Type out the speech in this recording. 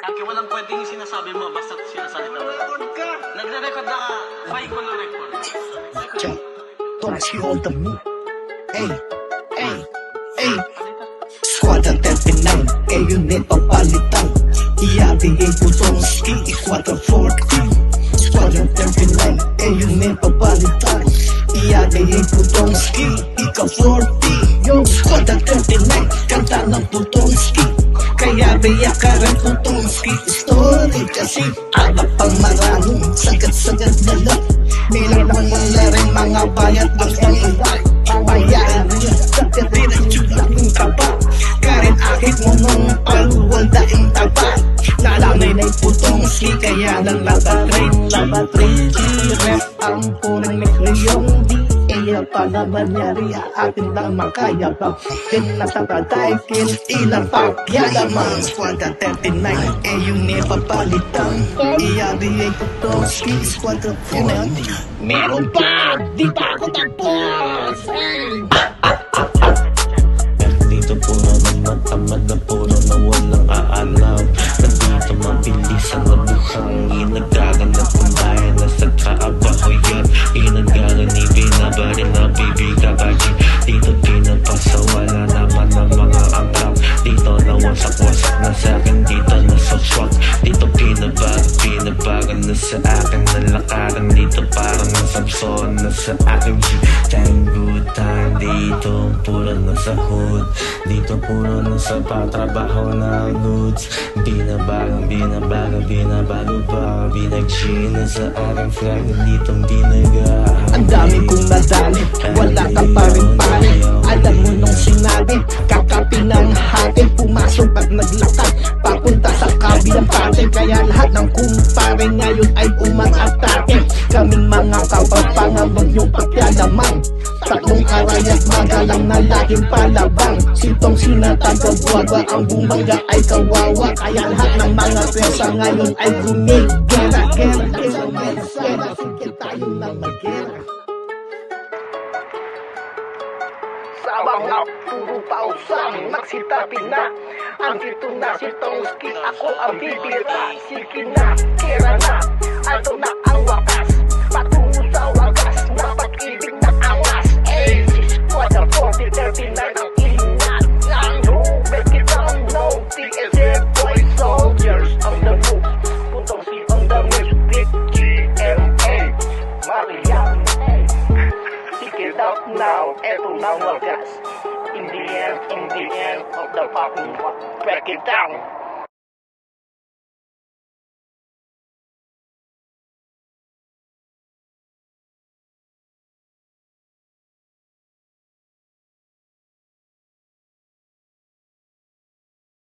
Kaki, walang pwedeng yung sinasabi mo basta sinasalita mo. Nagre-record ka. Nagre-record na ka. Why ko na record? Check. Don't you hold the mood. Hey, hey, hey. Squad ang 39, eh yun eh papalitan. Iabigay ko tong ski, squad ang 40. Squad ang 39, eh yun eh papalitan. Iabigay ko tong ski, ikaw 40. Yung squad ang 39, kanta ng putong ski. Kaya biyak ka rin putong ski story. Kasi alak pang maraming sagat-sagat na lang. Nilalang mo na rin mga bayat ang iba. Bayaran niya sa pinagtulaking taba. Karin akit mo nung paluwal daing taba. Nalamay na'y putong ski kaya lang labatrain. G-rep ang punang mikriyong di. Iya palaban nyari atin lang makayabang. Tinatapatay ilang pagyalaman. Squad 39, eh yung nepapalitan. Iyari ay putong ski squad 39. Meron pa! Di pa ako tapos! Dito puro na matamad na puro na walang aalaw. Nandito mabilis ang nabuhangin. Nagkaganap ng bayan na sa trabaho yan. Inagalan ni binabarin na bibigagaji. Dito pinapasawala naman ng mga anglaw. Dito na wasak-wasak na sa'kin. Dito na swak-swak. Dito pinabagan na sa akin. Nalakaran dito parang nasabson na sa akin. Time good time. Dito puro na sa hood. Dito puro na sa patrabaho na goods. Binabago pa. Binag-G na sa aking flag. Dito binaga. Ang dami kong nadali, wala ka pa rin pare. Alam mo nung sinabi, kakapi ng hati. Pumasok at naglakad, papunta sa kabilang parte. Kaya lahat ng kumpare ngayon ay umatake. Kaming mga kapagpangan, wag niyong pakyalaman. Tatlong aray at magalang na laging palabang. Sintong sinatagawagwa, ang bumaga ay kawawa. Kaya lahat ng mga presa ngayon ay gumigera. Sige tayo na mag-gera. Sa mga puro pausang magsitabi na. Ang dito na si Tongski, ako ang bibira. Sige na, kera na, ato na ang wakas. Patungo sa wagas, na pag-ibig na angas. Ay, squad ang 40-39 ang ingat. Ang who, make it down, no, TSF boys, soldiers on the move. Tongski on the music, GMA, Mariam. Take it up now, eto na wagas. In the end of the fucking break it down.